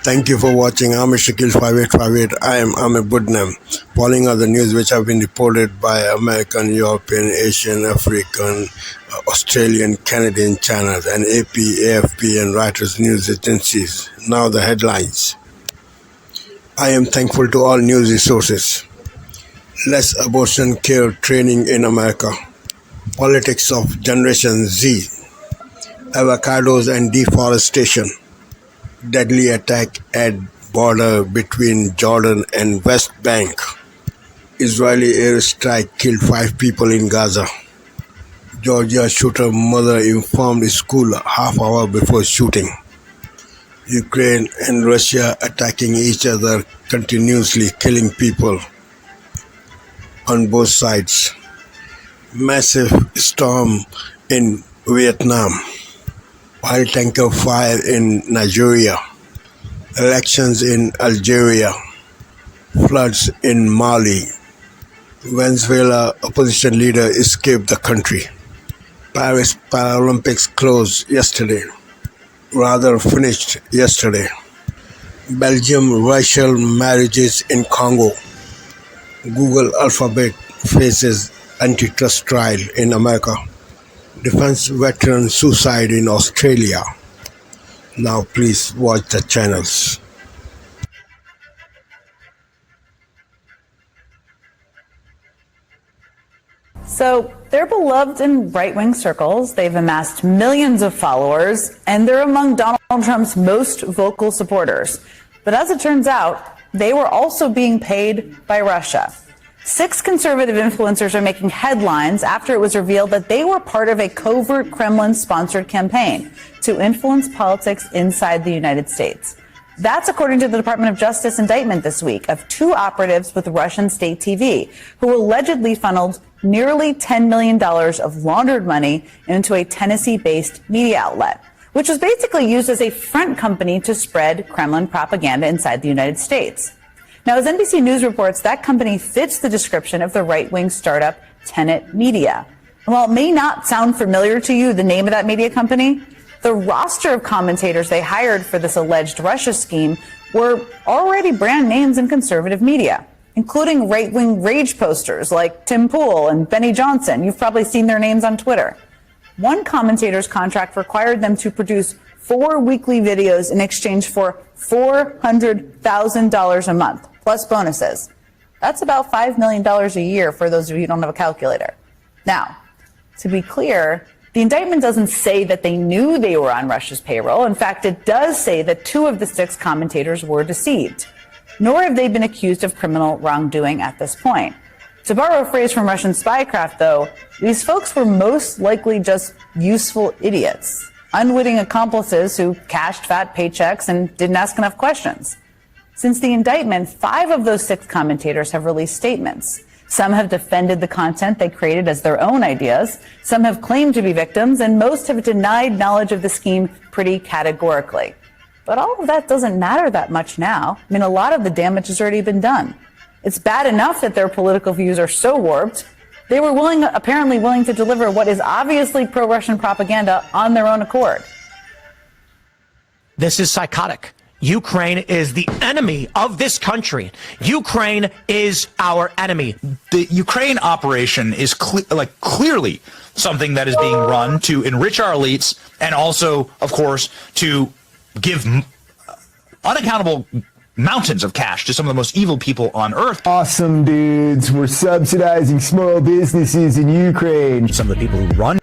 Thank you for watching. I'm Shakil 5858. I am Ahmed Budnam. Following other news which have been reported by American, European, Asian, African, Australian, Canadian channels and AP, AFP and Reuters news agencies. Now the headlines. I am thankful to all news resources. Less abortion care training in America. Politics of Generation Z. Avocados and deforestation. Deadly attack at border between Jordan and West Bank. Israeli airstrike killed 5 people in Gaza. Georgia shooter mother informed school half hour before shooting. Ukraine and Russia attacking each other continuously, killing people on both sides. Massive storm in Vietnam. Oil tanker fire in Nigeria, elections in Algeria, floods in Mali, Venezuela opposition leader escaped the country. Paris Paralympics closed yesterday, rather finished yesterday. Belgium racial marriages in Congo. Google Alphabet faces antitrust trial in America. Defense veteran suicide in Australia. Now please watch the channels. So they're beloved in right-wing circles. They've amassed millions of followers, and they're among Donald Trump's most vocal supporters. But as it turns out, they were also being paid by Russia. 6 conservative influencers are making headlines after it was revealed that they were part of a covert Kremlin-sponsored campaign to influence politics inside the United States. That's according to the Department of Justice indictment this week of 2 operatives with Russian state TV who allegedly funneled nearly $10 million of laundered money into a Tennessee-based media outlet, which was basically used as a front company to spread Kremlin propaganda inside the United States. Now, as NBC News reports, that company fits the description of the right-wing startup Tenet Media. And while it may not sound familiar to you, the name of that media company, the roster of commentators they hired for this alleged Russia scheme were already brand names in conservative media, including right-wing rage posters like Tim Pool and Benny Johnson. You've probably seen their names on Twitter. One commentator's contract required them to produce 4 weekly videos in exchange for $400,000 a month, plus bonuses. That's about $5 million a year for those of you who don't have a calculator. Now, to be clear, the indictment doesn't say that they knew they were on Russia's payroll. In fact, it does say that 2 of the 6 commentators were deceived. Nor have they been accused of criminal wrongdoing at this point. To borrow a phrase from Russian spycraft, though, these folks were most likely just useful idiots, unwitting accomplices who cashed fat paychecks and didn't ask enough questions. Since the indictment, 5 of those 6 commentators have released statements. Some have defended the content they created as their own ideas, some have claimed to be victims, and most have denied knowledge of the scheme pretty categorically. But all of that doesn't matter that much now. I mean, a lot of the damage has already been done. It's bad enough that their political views are so warped. They were apparently willing to deliver what is obviously pro-Russian propaganda on their own accord. This is psychotic. Ukraine is the enemy of this country. Ukraine is our enemy. The Ukraine operation is clearly something that is being run to enrich our elites and also, of course, to give unaccountable mountains of cash to some of the most evil people on earth. Awesome, dudes. We're subsidizing small businesses in Ukraine. Some of the people who run.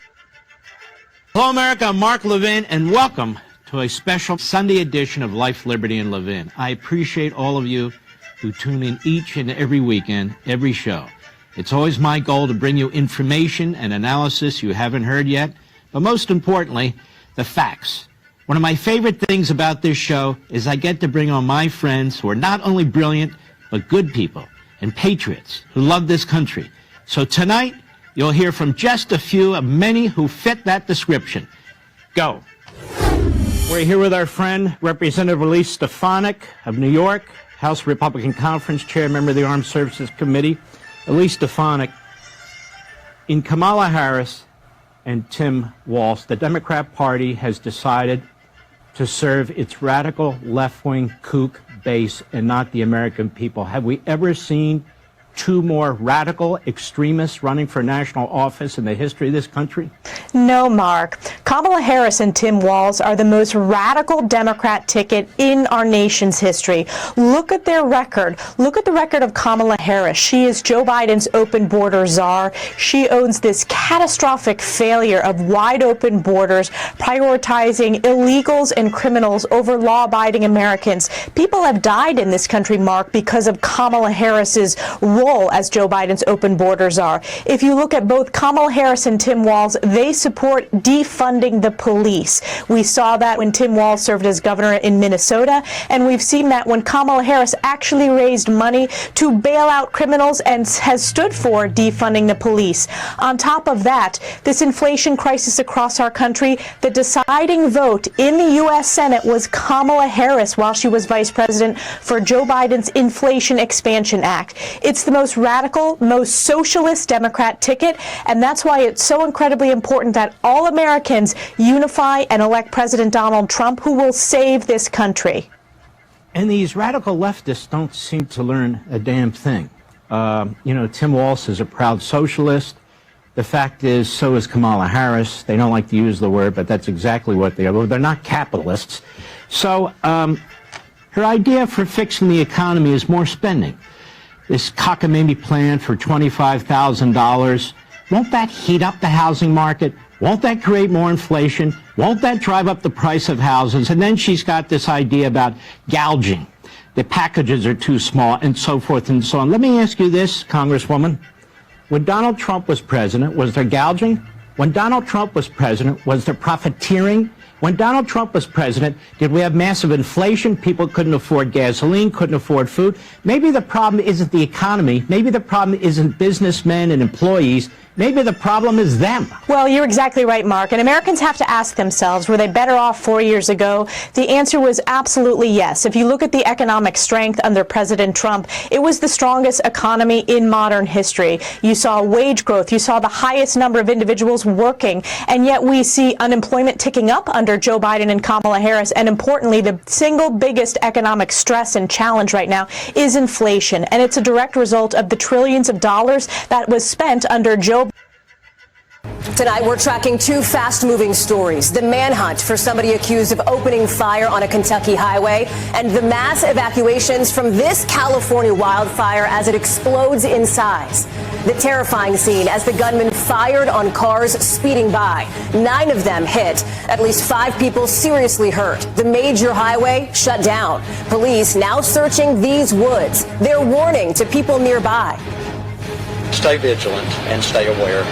Hello, America. I'm Mark Levin, and welcome to a special Sunday edition of Life, Liberty, and Levin. I appreciate all of you who tune in each and every weekend, every show. It's always my goal to bring you information and analysis you haven't heard yet, but most importantly, the facts. One of my favorite things about this show is I get to bring on my friends who are not only brilliant, but good people and patriots who love this country. So tonight, you'll hear from just a few of many who fit that description. Go. We're here with our friend, Representative Elise Stefanik of New York, House Republican Conference Chair, member of the Armed Services Committee. Elise Stefanik, in Kamala Harris and Tim Walz, the Democrat Party has decided to serve its radical left-wing kook base and not the American people. Have we ever seen two more radical extremists running for national office in the history of this country? No, Mark. Kamala Harris and Tim Walz are the most radical Democrat ticket in our nation's history. Look at their record. Look at the record of Kamala Harris. She is Joe Biden's open border czar. She owns this catastrophic failure of wide open borders, prioritizing illegals and criminals over law-abiding Americans. People have died in this country, Mark, because of Kamala Harris's role as Joe Biden's open borders are. If you look at both Kamala Harris and Tim Walz, they support defunding the police. We saw that when Tim Walz served as governor in Minnesota, and we've seen that when Kamala Harris actually raised money to bail out criminals and has stood for defunding the police. On top of that, this inflation crisis across our country, the deciding vote in the U.S. Senate was Kamala Harris while she was vice president for Joe Biden's Inflation Expansion Act. It's the most radical, most socialist Democrat ticket, and that's why it's so incredibly important that all Americans unify and elect President Donald Trump, who will save this country. And these radical leftists don't seem to learn a damn thing. Tim Walz is a proud socialist. The fact is, so is Kamala Harris. They don't like to use the word, but that's exactly what they are. They're not capitalists. So her idea for fixing the economy is more spending. This cockamamie plan for $25,000, won't that heat up the housing market? Won't that create more inflation? Won't that drive up the price of houses? And then she's got this idea about gouging. The packages are too small, and so forth and so on. Let me ask you this, Congresswoman. When Donald Trump was president, was there gouging? When Donald Trump was president, was there profiteering? When Donald Trump was president, did we have massive inflation? People couldn't afford gasoline, couldn't afford food. Maybe the problem isn't the economy. Maybe the problem isn't businessmen and employees. Maybe the problem is them. Well, you're exactly right, Mark. And Americans have to ask themselves, were they better off 4 years ago? The answer was absolutely yes. If you look at the economic strength under President Trump, it was the strongest economy in modern history. You saw wage growth. You saw the highest number of individuals working. And yet we see unemployment ticking up under Joe Biden and Kamala Harris. And importantly, the single biggest economic stress and challenge right now is inflation. And it's a direct result of the trillions of dollars that was spent under Joe. Tonight, we're tracking two fast-moving stories. The manhunt for somebody accused of opening fire on a Kentucky highway, and the mass evacuations from this California wildfire as it explodes in size. The terrifying scene as the gunman fired on cars speeding by. 9 of them hit. At least 5 people seriously hurt. The major highway shut down. Police now searching these woods. They're warning to people nearby. Stay vigilant and stay aware.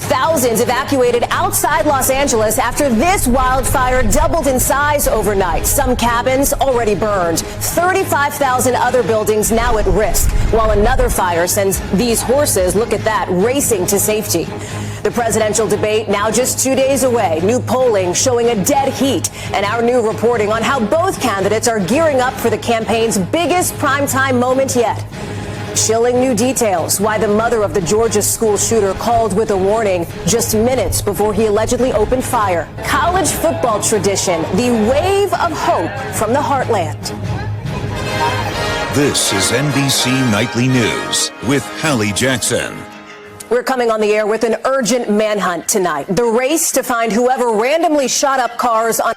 Thousands evacuated outside Los Angeles after this wildfire doubled in size overnight. Some cabins already burned. 35,000 other buildings now at risk, while another fire sends these horses, look at that, racing to safety. The presidential debate now just 2 days away. New polling showing a dead heat, and our new reporting on how both candidates are gearing up for the campaign's biggest primetime moment yet. Chilling new details why the mother of the Georgia school shooter called with a warning just minutes before he allegedly opened fire. College football tradition, the wave of hope from the heartland. This is NBC Nightly News with Hallie Jackson. We're coming on the air with an urgent manhunt tonight. The race to find whoever randomly shot up cars on.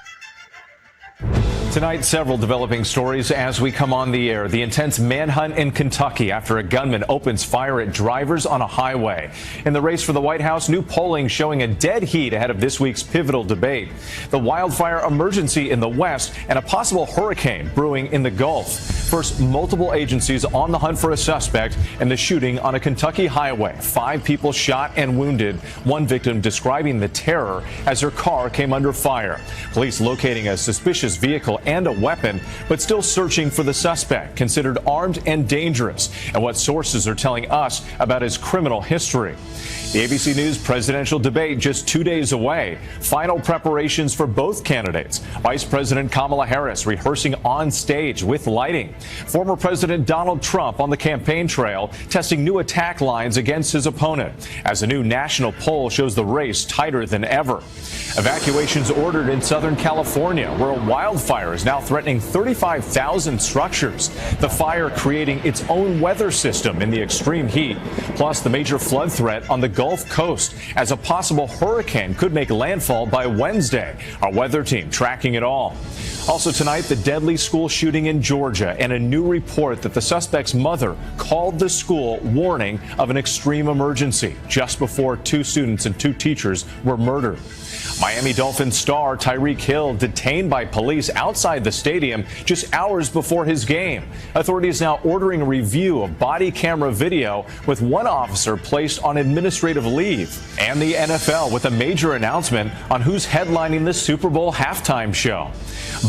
Tonight, several developing stories as we come on the air. The intense manhunt in Kentucky after a gunman opens fire at drivers on a highway. In the race for the White House, new polling showing a dead heat ahead of this week's pivotal debate. The wildfire emergency in the West and a possible hurricane brewing in the Gulf. First, multiple agencies on the hunt for a suspect in the shooting on a Kentucky highway. 5 people shot and wounded. One victim describing the terror as her car came under fire. Police locating a suspicious vehicle and a weapon, but still searching for the suspect, considered armed and dangerous, and what sources are telling us about his criminal history. The ABC News presidential debate just 2 days away. Final preparations for both candidates. Vice President Kamala Harris rehearsing on stage with lighting. Former President Donald Trump on the campaign trail testing new attack lines against his opponent as a new national poll shows the race tighter than ever. Evacuations ordered in Southern California, where a wildfire is now threatening 35,000 structures. The fire creating its own weather system in the extreme heat, plus the major flood threat on the Gulf Coast as a possible hurricane could make landfall by Wednesday. Our weather team tracking it all. Also tonight, the deadly school shooting in Georgia and a new report that the suspect's mother called the school warning of an extreme emergency just before 2 students and 2 teachers were murdered. Miami Dolphins star Tyreek Hill detained by police outside the stadium just hours before his game. Authorities now ordering a review of body camera video with one officer placed on administrative leave. And the NFL with a major announcement on who's headlining the Super Bowl halftime show.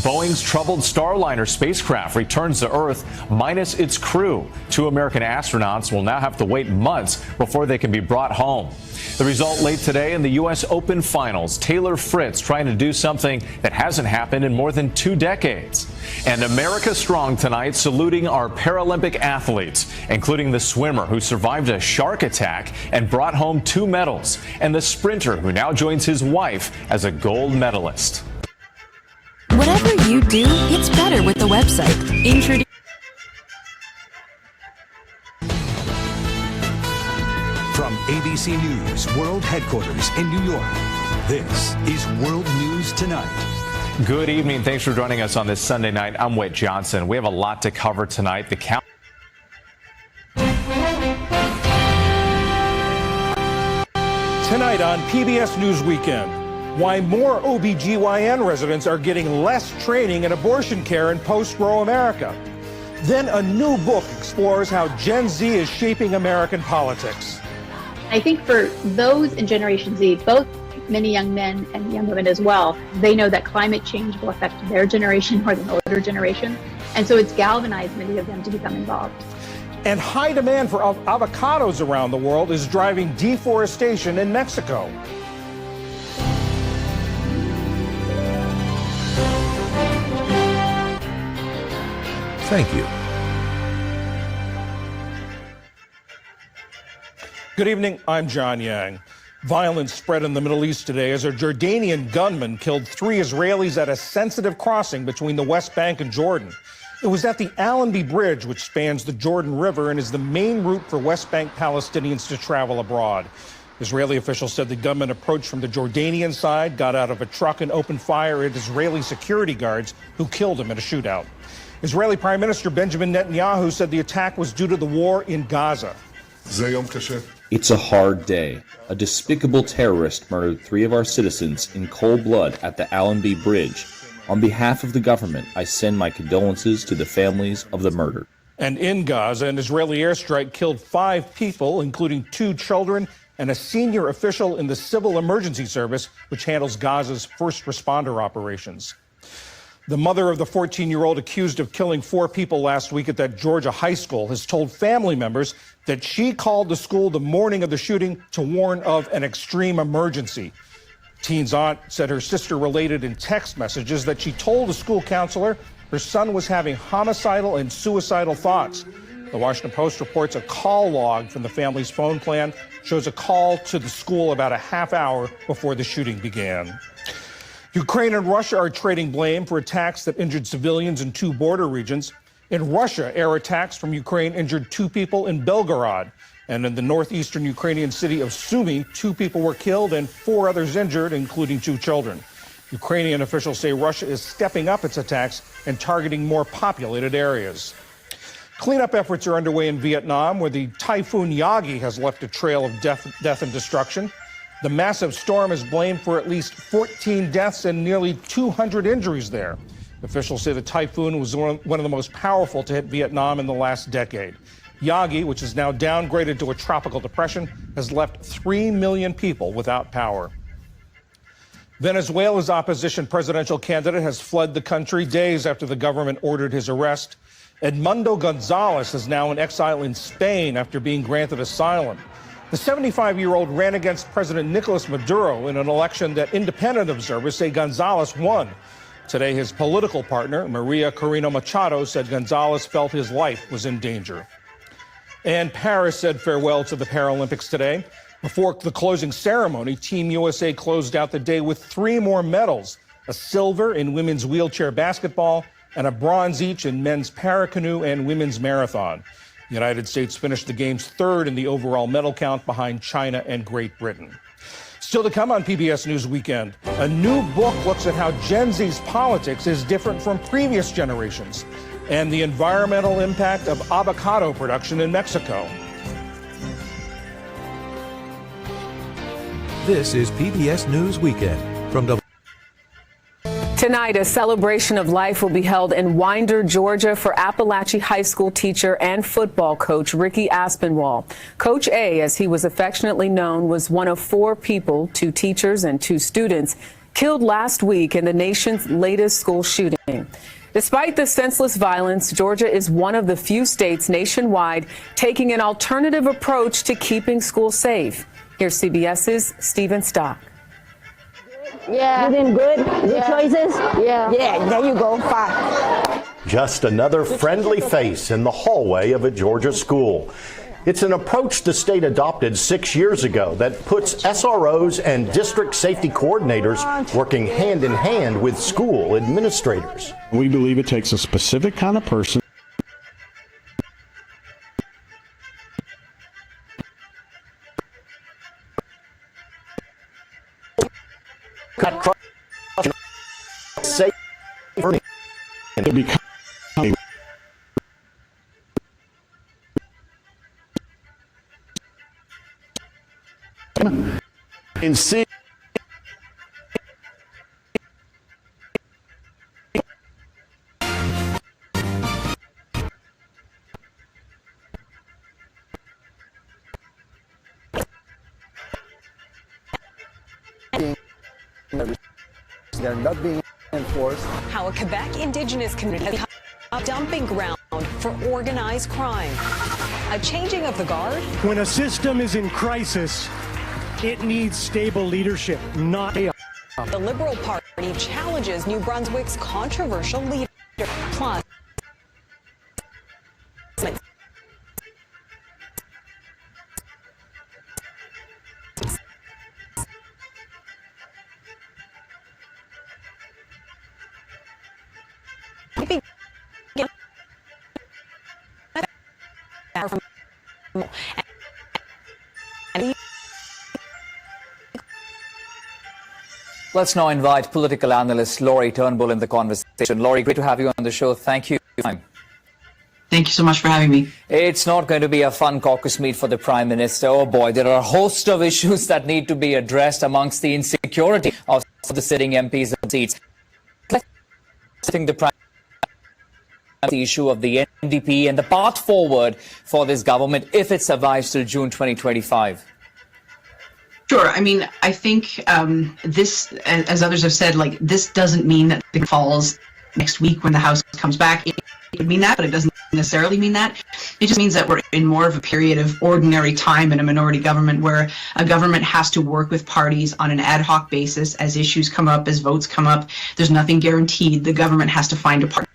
Boeing's troubled Starliner spacecraft returns to Earth minus its crew. 2 American astronauts will now have to wait months before they can be brought home. The result late today in the U.S. Open Finals. Taylor Fritz trying to do something that hasn't happened in more than 2 decades. And America Strong tonight saluting our Paralympic athletes, including the swimmer who survived a shark attack and brought home 2 medals, and the sprinter who now joins his wife as a gold medalist. Whatever you do, it's better with the website. From ABC News World Headquarters in New York, this is World News Tonight. Good evening. Thanks for joining us on this Sunday night. I'm Whit Johnson. We have a lot to cover tonight. Tonight on PBS News Weekend, why more OBGYN residents are getting less training in abortion care in post-Roe America. Then a new book explores how Gen Z is shaping American politics. I think for those in Generation Z, both many young men and young women as well, they know that climate change will affect their generation more than older generations. And so it's galvanized many of them to become involved. And high demand for avocados around the world is driving deforestation in Mexico. Thank you. Good evening, I'm John Yang. Violence spread in the Middle East today as a Jordanian gunman killed 3 Israelis at a sensitive crossing between the West Bank and Jordan. It was at the Allenby Bridge, which spans the Jordan River and is the main route for West Bank Palestinians to travel abroad. Israeli officials said the gunman approached from the Jordanian side, got out of a truck and opened fire at Israeli security guards who killed him in a shootout. Israeli Prime Minister Benjamin Netanyahu said the attack was due to the war in Gaza. It's a hard day. A despicable terrorist murdered 3 of our citizens in cold blood at the Allenby Bridge. On behalf of the government, I send my condolences to the families of the murdered. And in Gaza, an Israeli airstrike killed 5 people, including 2 children and a senior official in the Civil Emergency Service, which handles Gaza's first responder operations. The mother of the 14-year-old accused of killing 4 people last week at that Georgia high school has told family members that she called the school the morning of the shooting to warn of an extreme emergency. Teen's aunt said her sister related in text messages that she told the school counselor her son was having homicidal and suicidal thoughts. The Washington Post reports a call log from the family's phone plan shows a call to the school about a half hour before the shooting began. Ukraine and Russia are trading blame for attacks that injured civilians in 2 border regions. In Russia, air attacks from Ukraine injured 2 people in Belgorod. And in the northeastern Ukrainian city of Sumy, 2 people were killed and 4 others injured, including 2 children. Ukrainian officials say Russia is stepping up its attacks and targeting more populated areas. Cleanup efforts are underway in Vietnam, where the Typhoon Yagi has left a trail of death and destruction. The massive storm is blamed for at least 14 deaths and nearly 200 injuries there. Officials say the typhoon was one of the most powerful to hit Vietnam in the last decade. Yagi, which is now downgraded to a tropical depression, has left 3 million people without power. Venezuela's opposition presidential candidate has fled the country days after the government ordered his arrest. Edmundo Gonzalez is now in exile in Spain after being granted asylum. The 75-year-old ran against President Nicolas Maduro in an election that independent observers say Gonzalez won. Today, his political partner, Maria Corina Machado, said Gonzalez felt his life was in danger. And Paris said farewell to the Paralympics today. Before the closing ceremony, Team USA closed out the day with 3 more medals, a silver in women's wheelchair basketball and a bronze each in men's paracanoe and women's marathon. The United States finished the games 3rd in the overall medal count behind China and Great Britain. Still to come on PBS News Weekend, a new book looks at how Gen Z's politics is different from previous generations and the environmental impact of avocado production in Mexico. This is PBS News Weekend from Tonight, a celebration of life will be held in Winder, Georgia for Appalachia High School teacher and football coach Ricky Aspinwall. Coach A, as he was affectionately known, was one of 4 people, 2 teachers and 2 students, killed last week in the nation's latest school shooting. Despite the senseless violence, Georgia is one of the few states nationwide taking an alternative approach to keeping schools safe. Here's CBS's Stephen Stock. Yeah. You did good? Good choices? Yeah. Yeah, there you go. 5. Just another friendly face in the hallway of a Georgia school. It's an approach the state adopted 6 years ago that puts SROs and district safety coordinators working hand in hand with school administrators. We believe it takes a specific kind of person. Safe to become in see they're not being enforced. How a Quebec Indigenous community has become a dumping ground for organized crime. A changing of the guard. When a system is in crisis, it needs stable leadership, not chaos. The Liberal Party challenges New Brunswick's controversial leader. Plus, Let's now invite political analyst Laurie Turnbull in the conversation. Laurie, great to have you on the show. Thank you. Thank you so much for having me. It's not going to be a fun caucus meet for the Prime Minister. Oh boy, there are a host of issues that need to be addressed amongst the insecurity of the sitting MPs and seats. I think the Prime the issue of the NDP and the path forward for this government if it survives till June 2025. Sure. I mean, I think this, as others have said, like this doesn't mean that it falls next week when the House comes back. It would mean that, but it doesn't necessarily mean that. It just means that we're in more of a period of ordinary time in a minority government where a government has to work with parties on an ad hoc basis as issues come up, as votes come up. There's nothing guaranteed. The government has to find a partner.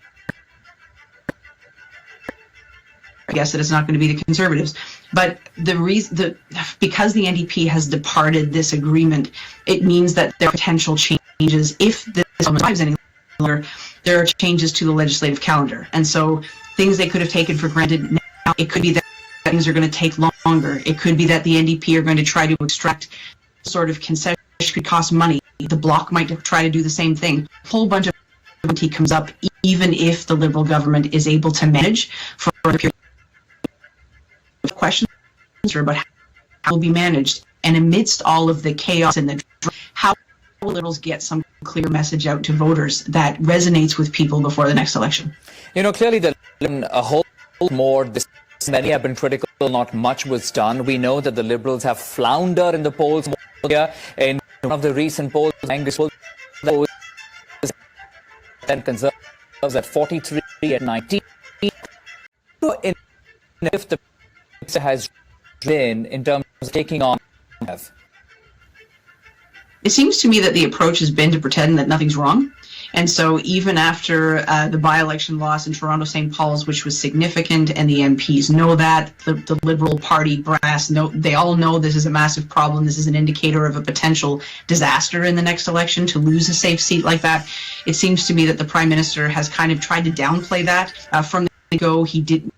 I guess that it's not going to be the Conservatives, but the reason because the NDP has departed this agreement, it means that there are potential changes. If this survives any longer, there are changes to the legislative calendar, and so things they could have taken for granted now, it could be that things are going to take longer. It could be that the NDP are going to try to extract sort of concession, which could cost money. The Bloc might try to do the same thing. A whole bunch of uncertainty comes up, even if the Liberal government is able to manage for a period. Questions about how it will be managed, and amidst all of the chaos and the how will Liberals get some clear message out to voters that resonates with people before the next election? You know, clearly a whole more. Many have been critical. Not much was done. We know that the Liberals have floundered in the polls more in One of the recent polls, Angus polls, then Conservatives at 43 at 19. If the minister has been in terms of taking on. It seems to me that the approach has been to pretend that nothing's wrong. And so even after the by-election loss in Toronto St. Paul's, which was significant, and the MPs know that, the Liberal Party brass, they all know this is a massive problem. This is an indicator of a potential disaster in the next election to lose a safe seat like that. It seems to me that the Prime Minister has kind of tried to downplay that. From the go, he didn't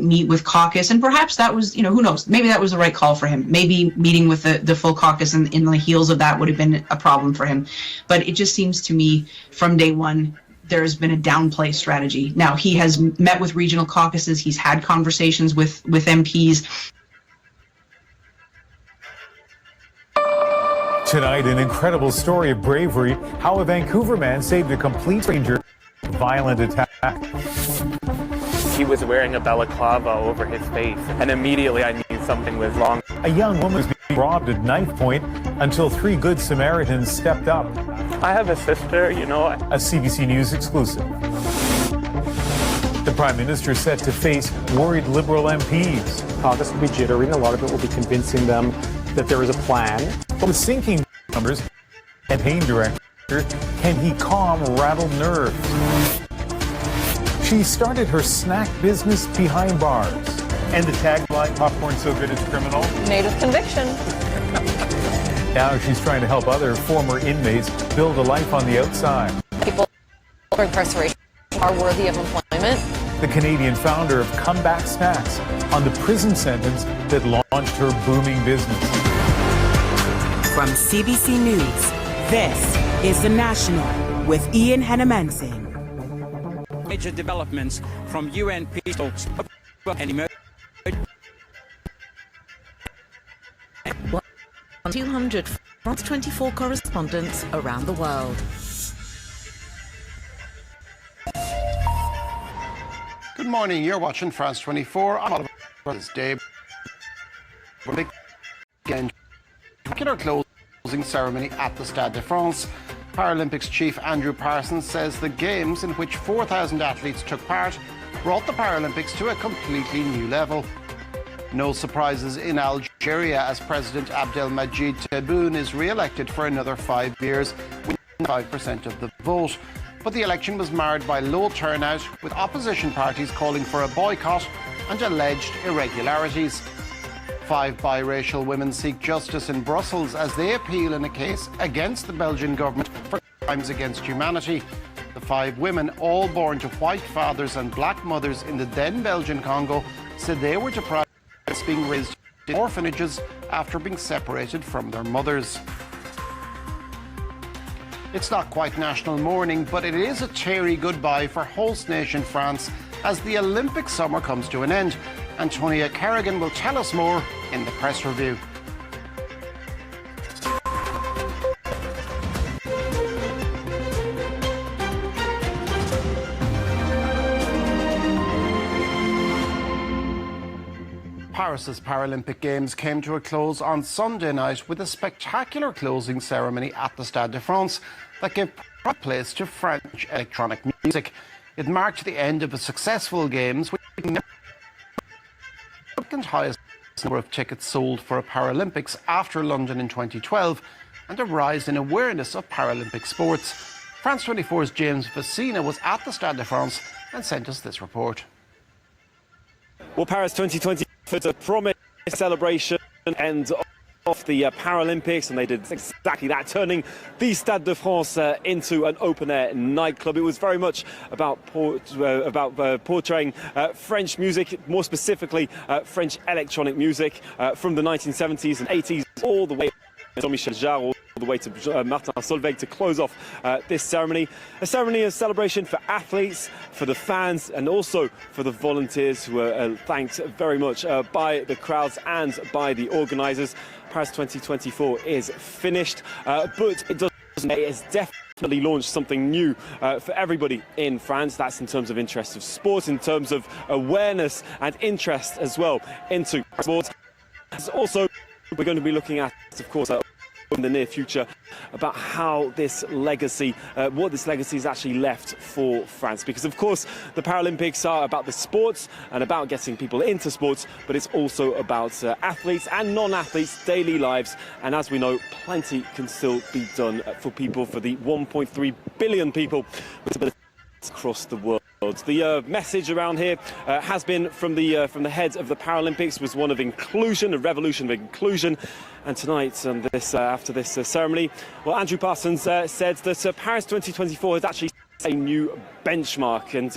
meet with caucus, and perhaps that was, who knows, maybe that was the right call for him. Maybe meeting with the full caucus in the heels of that would have been a problem for him. But it just seems to me from day one, there's been a downplay strategy. Now, he has met with regional caucuses, he's had conversations with MPs. Tonight, an incredible story of bravery, how a Vancouver man saved a complete stranger from a violent attack. He was wearing a balaclava over his face, and immediately I knew something was wrong. A young woman was being robbed at knife point until 3 good Samaritans stepped up. I have a sister, A CBC News exclusive. The Prime Minister set to face worried Liberal MPs. Caucus will be jittery, and a lot of it will be convincing them that there is a plan. But with sinking numbers, campaign director, can he calm rattled nerves? She started her snack business behind bars. And the tagline, popcorn so good it's criminal. Made with conviction. Now she's trying to help other former inmates build a life on the outside. People for incarceration are worthy of employment. The Canadian founder of Comeback Snacks on the prison sentence that launched her booming business. From CBC News, this is The National with Ian Hennemanson. Major developments from UN peace talks and emergency. 200 France 24 correspondents around the world. Good morning, you're watching France 24. I'm Oliver this day. Again, regular closing ceremony at the Stade de France. Paralympics chief Andrew Parsons says the games, in which 4,000 athletes took part, brought the Paralympics to a completely new level. No surprises in Algeria, as President Abdelmadjid Tebboune is re-elected for another 5 years, with 5% of the vote. But the election was marred by low turnout, with opposition parties calling for a boycott and alleged irregularities. 5 biracial women seek justice in Brussels as they appeal in a case against the Belgian government for crimes against humanity. The 5 women, all born to white fathers and black mothers in the then Belgian Congo, said they were deprived of being raised in orphanages after being separated from their mothers. It's not quite national mourning, but it is a teary goodbye for host nation France as the Olympic summer comes to an end. Antonia Kerrigan will tell us more in the press review. Paris's Paralympic Games came to a close on Sunday night with a spectacular closing ceremony at the Stade de France that gave place to French electronic music. It marked the end of a successful Games, which the second highest number of tickets sold for a Paralympics after London in 2012, and a rise in awareness of Paralympic sports. France 24's James Vecina was at the Stade de France and sent us this report. Well, Paris 2020 was a promised celebration and of the Paralympics, and they did exactly that, turning the Stade de France into an open-air nightclub. It was very much about portraying French music, more specifically French electronic music from the 1970s and 80s all the way to Michel Jarre, all the way to Martin Solveig to close off this ceremony. A ceremony of celebration for athletes, for the fans, and also for the volunteers who were thanked very much by the crowds and by the organisers. Paris 2024 is finished, but it has definitely launched something new for everybody in France. That's in terms of interest of sport, in terms of awareness and interest as well into sports. Also, we're going to be looking at, of course, in the near future about how this legacy, what this legacy is actually left for France. Because, of course, the Paralympics are about the sports and about getting people into sports, but it's also about athletes and non-athletes' daily lives. And as we know, plenty can still be done for people, for the 1.3 billion people with disabilities across the world. The message around here has been from the head of the Paralympics was one of inclusion, a revolution of inclusion. And tonight, after this ceremony, well, Andrew Parsons said that Paris 2024 has actually set a new benchmark, and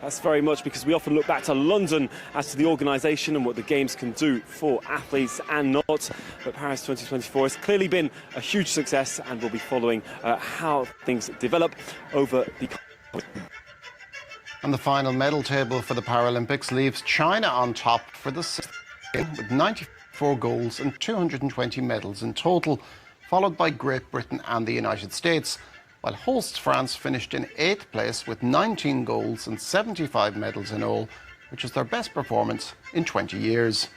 that's very much because we often look back to London as to the organisation and what the Games can do for athletes and not. But Paris 2024 has clearly been a huge success, and we'll be following how things develop over the. And the final medal table for the Paralympics leaves China on top for the sixth game with 94 golds and 220 medals in total, followed by Great Britain and the United States, while hosts France finished in 8th place with 19 golds and 75 medals in all, which is their best performance in 20 years.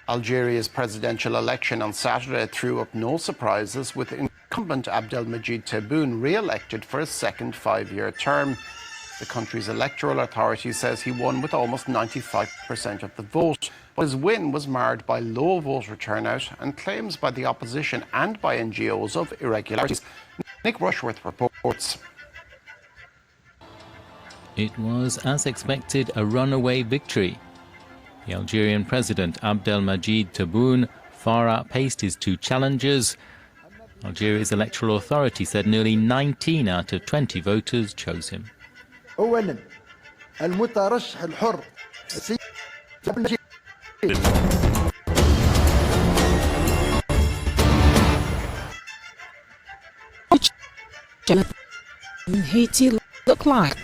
Algeria's presidential election on Saturday threw up no surprises, with incumbent Abdelmajid Tebboune re-elected for a second 5-year term. The country's electoral authority says he won with almost 95% of the vote, but his win was marred by low voter turnout and claims by the opposition and by NGOs of irregularities. Nick Rushworth reports. It was, as expected, a runaway victory. The Algerian president, Abdelmajid Tebboune, far outpaced his two challengers. Algeria's electoral authority said nearly 19 out of 20 voters chose him. أولاً المترشح الحر السيد in Haiti look like.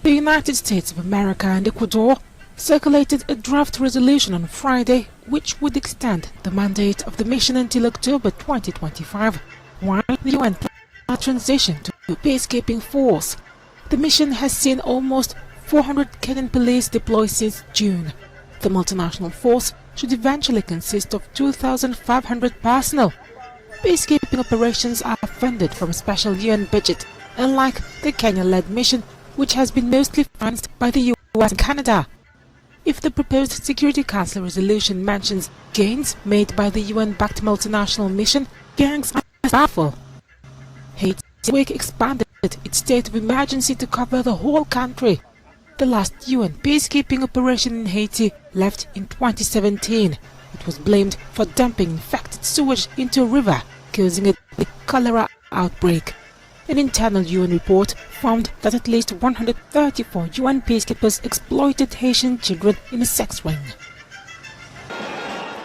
The United States of America and Ecuador circulated a draft resolution on Friday which would extend the mandate of the mission until October 2025, while the UN plans transition to a peacekeeping force. The mission has seen almost 400 Kenyan police deployed since June. The multinational force should eventually consist of 2,500 personnel. Peacekeeping operations are funded from a special UN budget, unlike the Kenya-led mission, which has been mostly financed by the US and Canada. If the proposed Security Council resolution mentions gains made by the UN-backed multinational mission, gangs are powerful. Haiti this week expanded its state of emergency to cover the whole country. The last UN peacekeeping operation in Haiti left in 2017. It was blamed for dumping infected sewage into a river, causing a cholera outbreak. An internal UN report found that at least 134 UN peacekeepers exploited Haitian children in a sex ring.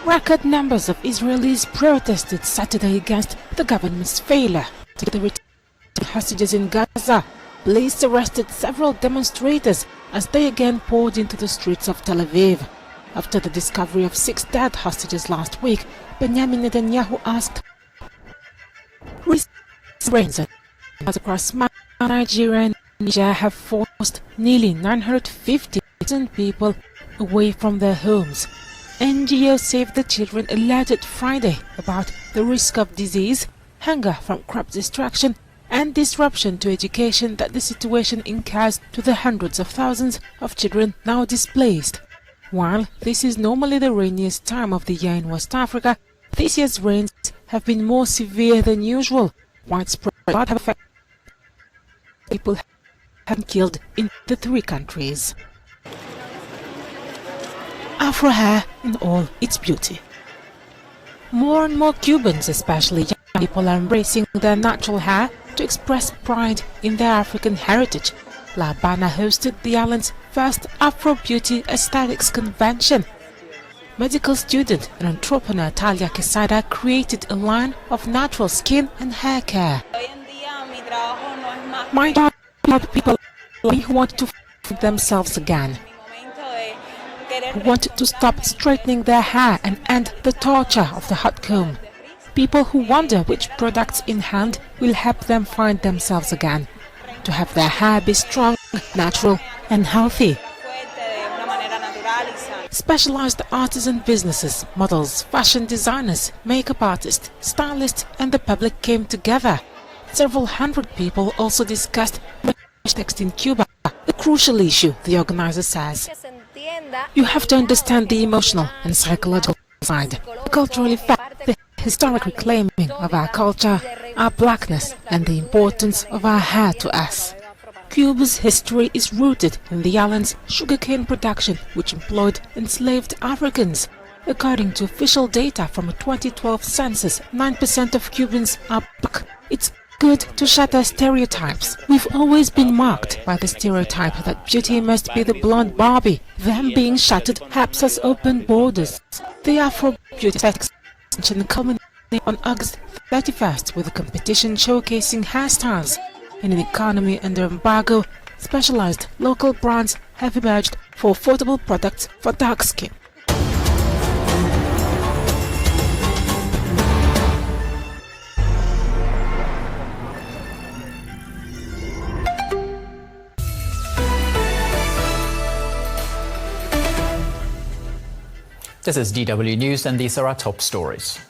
Record numbers of Israelis protested Saturday against the government's failure to get the return of hostages in Gaza. Police arrested several demonstrators as they again poured into the streets of Tel Aviv. After the discovery of 6 dead hostages last week, Benjamin Netanyahu asked, "Rains across Nigeria and Niger have forced nearly 950,000 people away from their homes." NGO Save the Children alerted Friday about the risk of disease, hunger from crop destruction, and disruption to education that the situation incurs to the hundreds of thousands of children now displaced. While this is normally the rainiest time of the year in West Africa, this year's rains have been more severe than usual. Widespread flood have affected people have been killed in the 3 countries. Afro hair in all its beauty. More and more Cubans, especially young people, are embracing their natural hair to express pride in their African heritage. La Habana hosted the island's first Afro Beauty Aesthetics Convention. Medical student and entrepreneur Talia Quesada created a line of natural skin and hair care. My job is people who want to find themselves again, who want to stop straightening their hair and end the torture of the hot comb. People who wonder which products in hand will help them find themselves again, to have their hair be strong, natural and healthy. Specialized artisan businesses, models, fashion designers, makeup artists, stylists and the public came together. Several hundred people also discussed text in Cuba, a crucial issue, the organizer says. You have to understand the emotional and psychological side, the cultural effect, the historic reclaiming of our culture, our blackness and the importance of our hair to us. Cuba's history is rooted in the island's sugarcane production, which employed enslaved Africans. According to official data from a 2012 census, 9% of Cubans are black. It's good to shatter stereotypes. We've always been marked by the stereotype that beauty must be the blonde Barbie. Them being shattered helps us open borders. The Afro Beauty Extension culminated on August 31st with a competition showcasing hairstyles. In an economy under embargo, specialized local brands have emerged for affordable products for dark skin. This is DW News, and these are our top stories.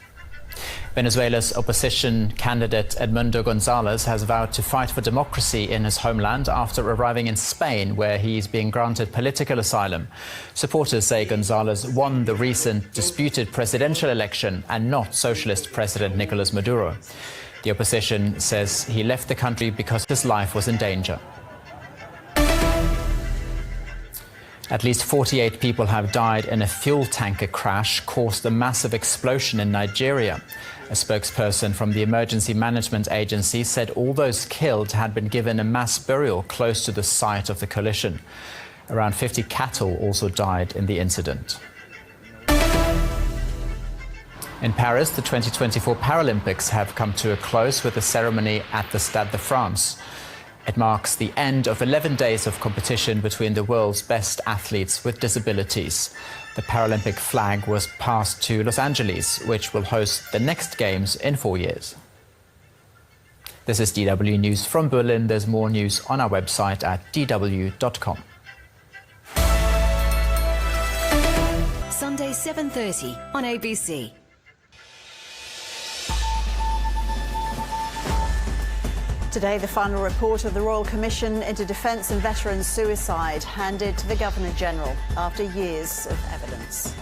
Venezuela's opposition candidate Edmundo Gonzalez has vowed to fight for democracy in his homeland after arriving in Spain, where he is being granted political asylum. Supporters say Gonzalez won the recent disputed presidential election and not socialist President Nicolas Maduro. The opposition says he left the country because his life was in danger. At least 48 people have died in a fuel tanker crash caused a massive explosion in Nigeria. A spokesperson from the Emergency Management Agency said all those killed had been given a mass burial close to the site of the collision. Around 50 cattle also died in the incident. In Paris, the 2024 Paralympics have come to a close with a ceremony at the Stade de France. It marks the end of 11 days of competition between the world's best athletes with disabilities. The Paralympic flag was passed to Los Angeles, which will host the next Games in 4 years. This is DW News from Berlin. There's more news on our website at dw.com. Sunday 7:30 on ABC. Today, the final report of the Royal Commission into Defence and Veterans Suicide handed to the Governor-General after years of evidence.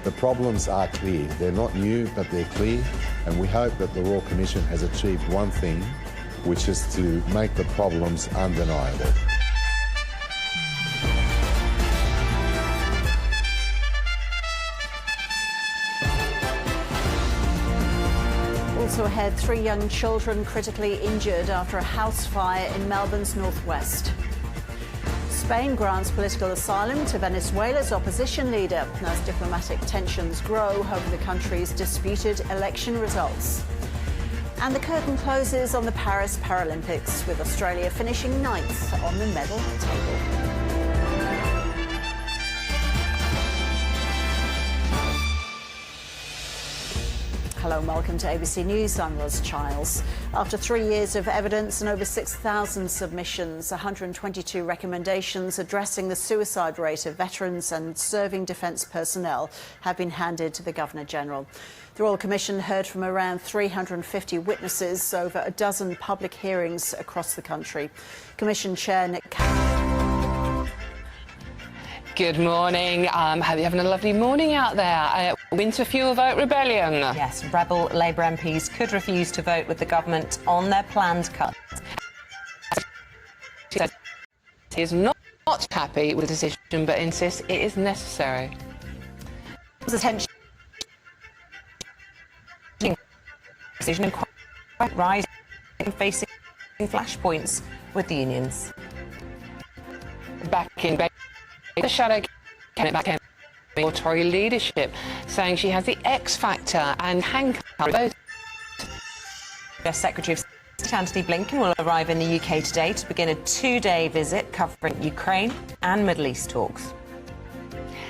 The problems are clear. They're not new, but they're clear, and we hope that the Royal Commission has achieved one thing, which is to make the problems undeniable. Also ahead, 3 young children critically injured after a house fire in Melbourne's northwest. Spain grants political asylum to Venezuela's opposition leader as diplomatic tensions grow over the country's disputed election results. And the curtain closes on the Paris Paralympics, with Australia finishing 9th on the medal table. Hello and welcome to ABC News. I'm Ros Childs. After 3 years of evidence and over 6,000 submissions, 122 recommendations addressing the suicide rate of veterans and serving defence personnel have been handed to the Governor-General. The Royal Commission heard from around 350 witnesses over a dozen public hearings across the country. Commission Chair Nick Good morning. Hope you're having a lovely morning out there. Winter fuel vote rebellion. Yes, rebel Labour MPs could refuse to vote with the government on their planned cuts. She said he is not happy with the decision, but insists it is necessary. Attention decision and quite rising, facing flashpoints with the unions. Back in bed. The shadow candidate back in Tory leadership, saying she has the X factor and handcuffs. Secretary of State Antony Blinken will arrive in the UK today to begin a 2-day visit covering Ukraine and Middle East talks.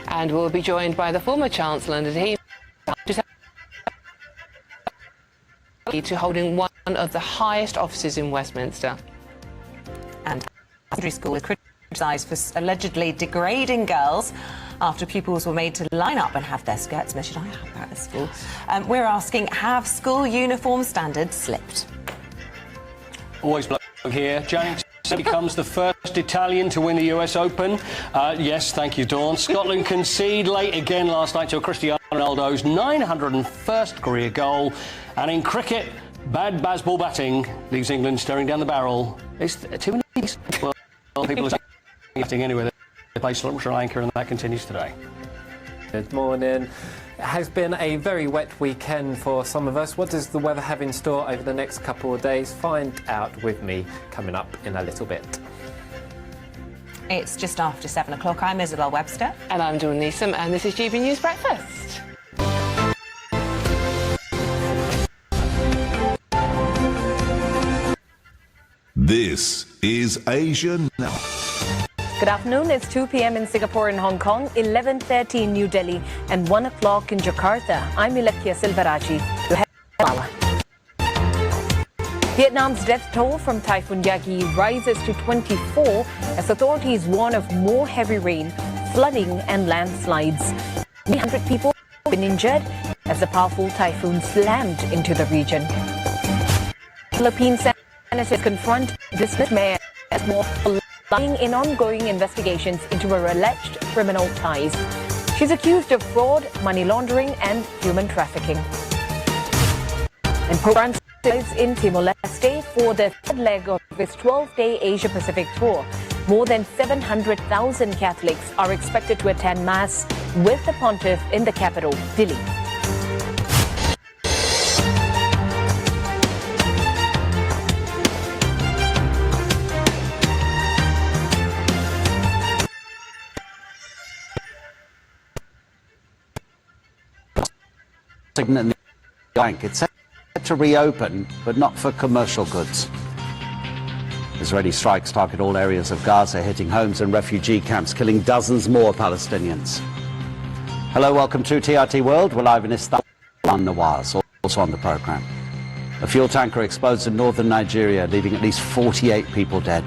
And we'll be joined by the former Chancellor, and he to holding one of the highest offices in Westminster. And secondary school is criticised for allegedly degrading girls after pupils were made to line up and have their skirts measured. I have that at school. We're asking, have school uniform standards slipped? Always bloke here. James becomes the first Italian to win the US Open. Yes, thank you, Dawn. Scotland concede late again last night to Cristiano Ronaldo's 901st career goal. And in cricket, bad baseball batting leaves England staring down the barrel. It's too many. Well, people are batting anyway. They play Sri Lanka, and that continues today. Good morning. It has been a very wet weekend for some of us. What does the weather have in store over the next couple of days? Find out with me coming up in a little bit. It's just after 7 o'clock. I'm Isabel Webster. And I'm Dawn Neeson, and this is GB News Breakfast. This is Asia Now. Good afternoon. It's 2 p.m. in Singapore and Hong Kong, 11:30 in New Delhi, and 1 o'clock in Jakarta. I'm Ilakia Silveraji. Vietnam's death toll from Typhoon Yagi rises to 24 as authorities warn of more heavy rain, flooding and landslides. 300 people have been injured as the powerful typhoon slammed into the region. Philippine senators confront district mayor as more lying in ongoing investigations into her alleged criminal ties. She's accused of fraud, money laundering and human trafficking. And Pope Francis is in Timor-Leste for the third leg of his 12-day Asia-Pacific tour. More than 700,000 Catholics are expected to attend Mass with the pontiff in the capital, Dili. It's set to reopen, but not for commercial goods. Israeli strikes target all areas of Gaza, hitting homes and refugee camps, killing dozens more Palestinians. Hello, welcome to TRT World. We're live in Istanbul. Nawaz, also on the programme. A fuel tanker explodes in northern Nigeria, leaving at least 48 people dead.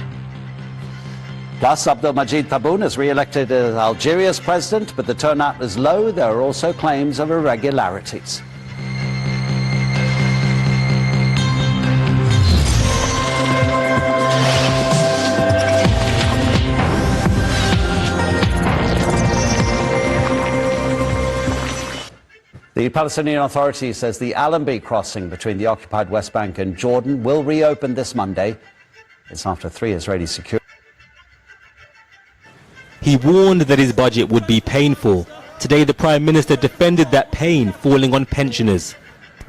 Plus, Abdelmajid Tebboune is re-elected as Algeria's president, but the turnout is low. There are also claims of irregularities. The Palestinian Authority says the Allenby crossing between the occupied West Bank and Jordan will reopen this Monday. It's after 3 Israeli security. He warned that his budget would be painful. Today the Prime Minister defended that pain falling on pensioners.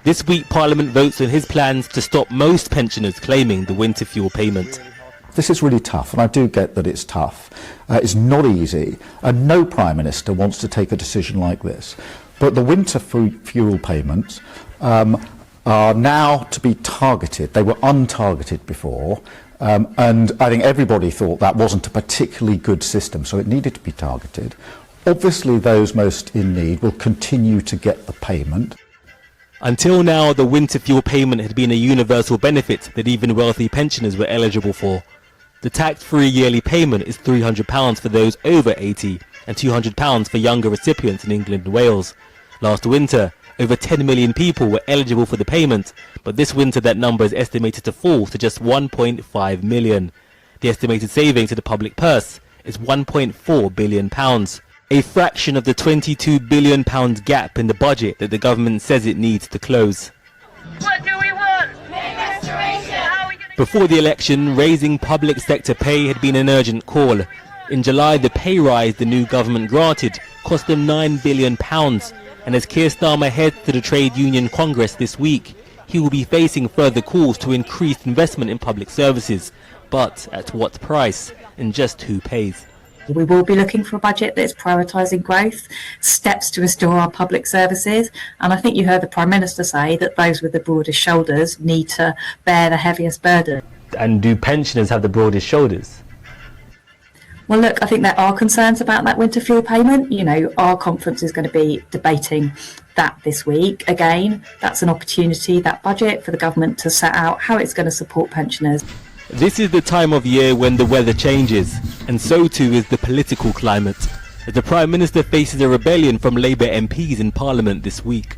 This week Parliament votes on his plans to stop most pensioners claiming the winter fuel payment. This is really tough, and I do get that it's tough. It's not easy, and no Prime Minister wants to take a decision like this. But the winter fuel payments are now to be targeted. They were untargeted before, and I think everybody thought that wasn't a particularly good system, so it needed to be targeted. Obviously, those most in need will continue to get the payment. Until now, the winter fuel payment had been a universal benefit that even wealthy pensioners were eligible for. The tax-free yearly payment is £300 for those over 80 and £200 for younger recipients in England and Wales. Last winter, over 10 million people were eligible for the payment, but this winter that number is estimated to fall to just 1.5 million. The estimated saving to the public purse is £1.4 billion, a fraction of the £22 billion gap in the budget that the government says it needs to close. What do we want? Restoration. Before the election, raising public sector pay had been an urgent call. In July, the pay rise the new government granted cost them £9 billion. And as Keir Starmer heads to the Trade Union Congress this week, he will be facing further calls to increase investment in public services. But at what price? And just who pays? We will be looking for a budget that is prioritising growth, steps to restore our public services, and I think you heard the Prime Minister say that those with the broadest shoulders need to bear the heaviest burden. And do pensioners have the broadest shoulders? Well, look, I think there are concerns about that winter fuel payment. You know, our conference is going to be debating that this week. Again, that's an opportunity, that budget, for the government to set out how it's going to support pensioners. This is the time of year when the weather changes, and so too is the political climate. as the Prime Minister faces a rebellion from Labour MPs in Parliament this week.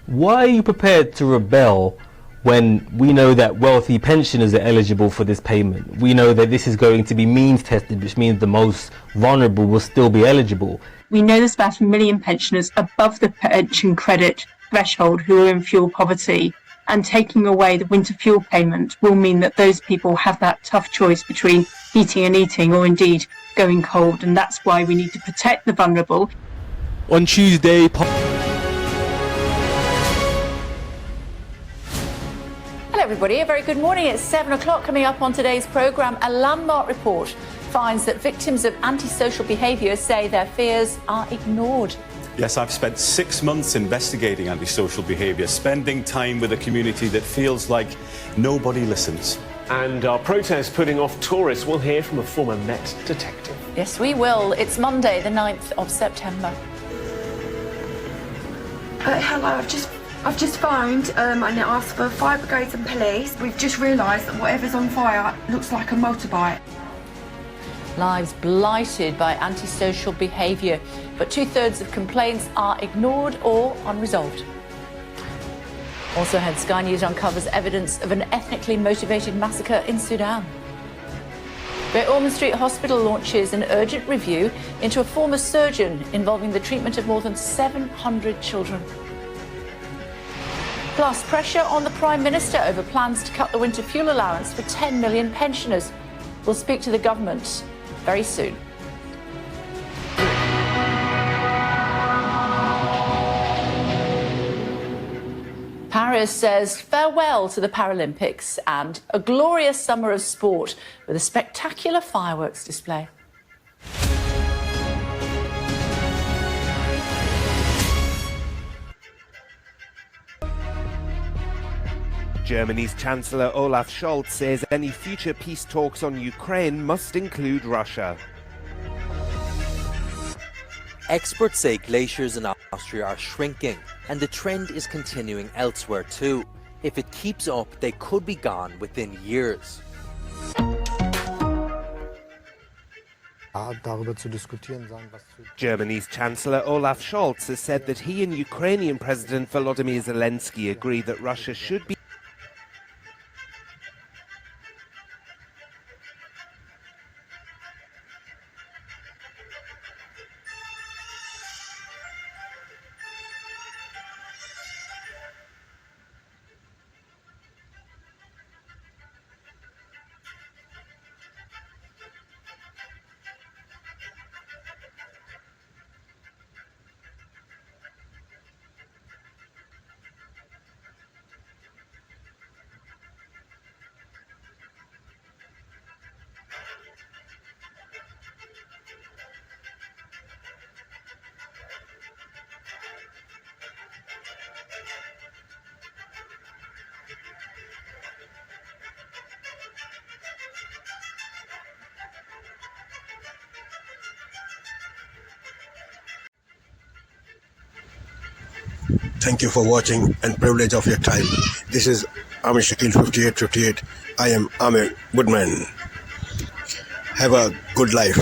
Why are you prepared to rebel when we know that wealthy pensioners are eligible for this payment? We know that this is going to be means tested, which means the most vulnerable will still be eligible. We know there's about 1 million pensioners above the pension credit threshold who are in fuel poverty, and taking away the winter fuel payment will mean that those people have that tough choice between heating and eating, or indeed going cold, and that's why we need to protect the vulnerable. On Tuesday, Hello everybody, a very good morning. It's 7 o'clock. Coming up on today's programme, a landmark report finds that victims of antisocial behaviour say their fears are ignored. Yes, I've spent 6 months investigating antisocial behaviour, spending time with a community that feels like nobody listens. And our protest putting off tourists. We'll hear from a former Met detective. Yes, we will. It's Monday, the 9th of September. Hello, I've just phoned and it asked for fire brigades and police. We've just realised that whatever's on fire looks like a motorbike. Lives blighted by antisocial behaviour, but 2/3 of complaints are ignored or unresolved. Also ahead, Sky News uncovers evidence of an ethnically motivated massacre in Sudan. Great Ormond Street Hospital launches an urgent review into a former surgeon involving the treatment of more than 700 children. Plus, pressure on the Prime Minister over plans to cut the winter fuel allowance for 10 million pensioners. We'll speak to the government very soon. Paris says farewell to the Paralympics and a glorious summer of sport with a spectacular fireworks display. Germany's Chancellor Olaf Scholz says any future peace talks on Ukraine must include Russia. Experts say glaciers in Austria are shrinking, and the trend is continuing elsewhere too. If it keeps up, they could be gone within years. Germany's Chancellor Olaf Scholz has said that he and Ukrainian President Volodymyr Zelensky agree that Russia should be Thank you for watching and privilege of your time. This is Amir Shakil 5858. I am Amir Goodman. Have a good life.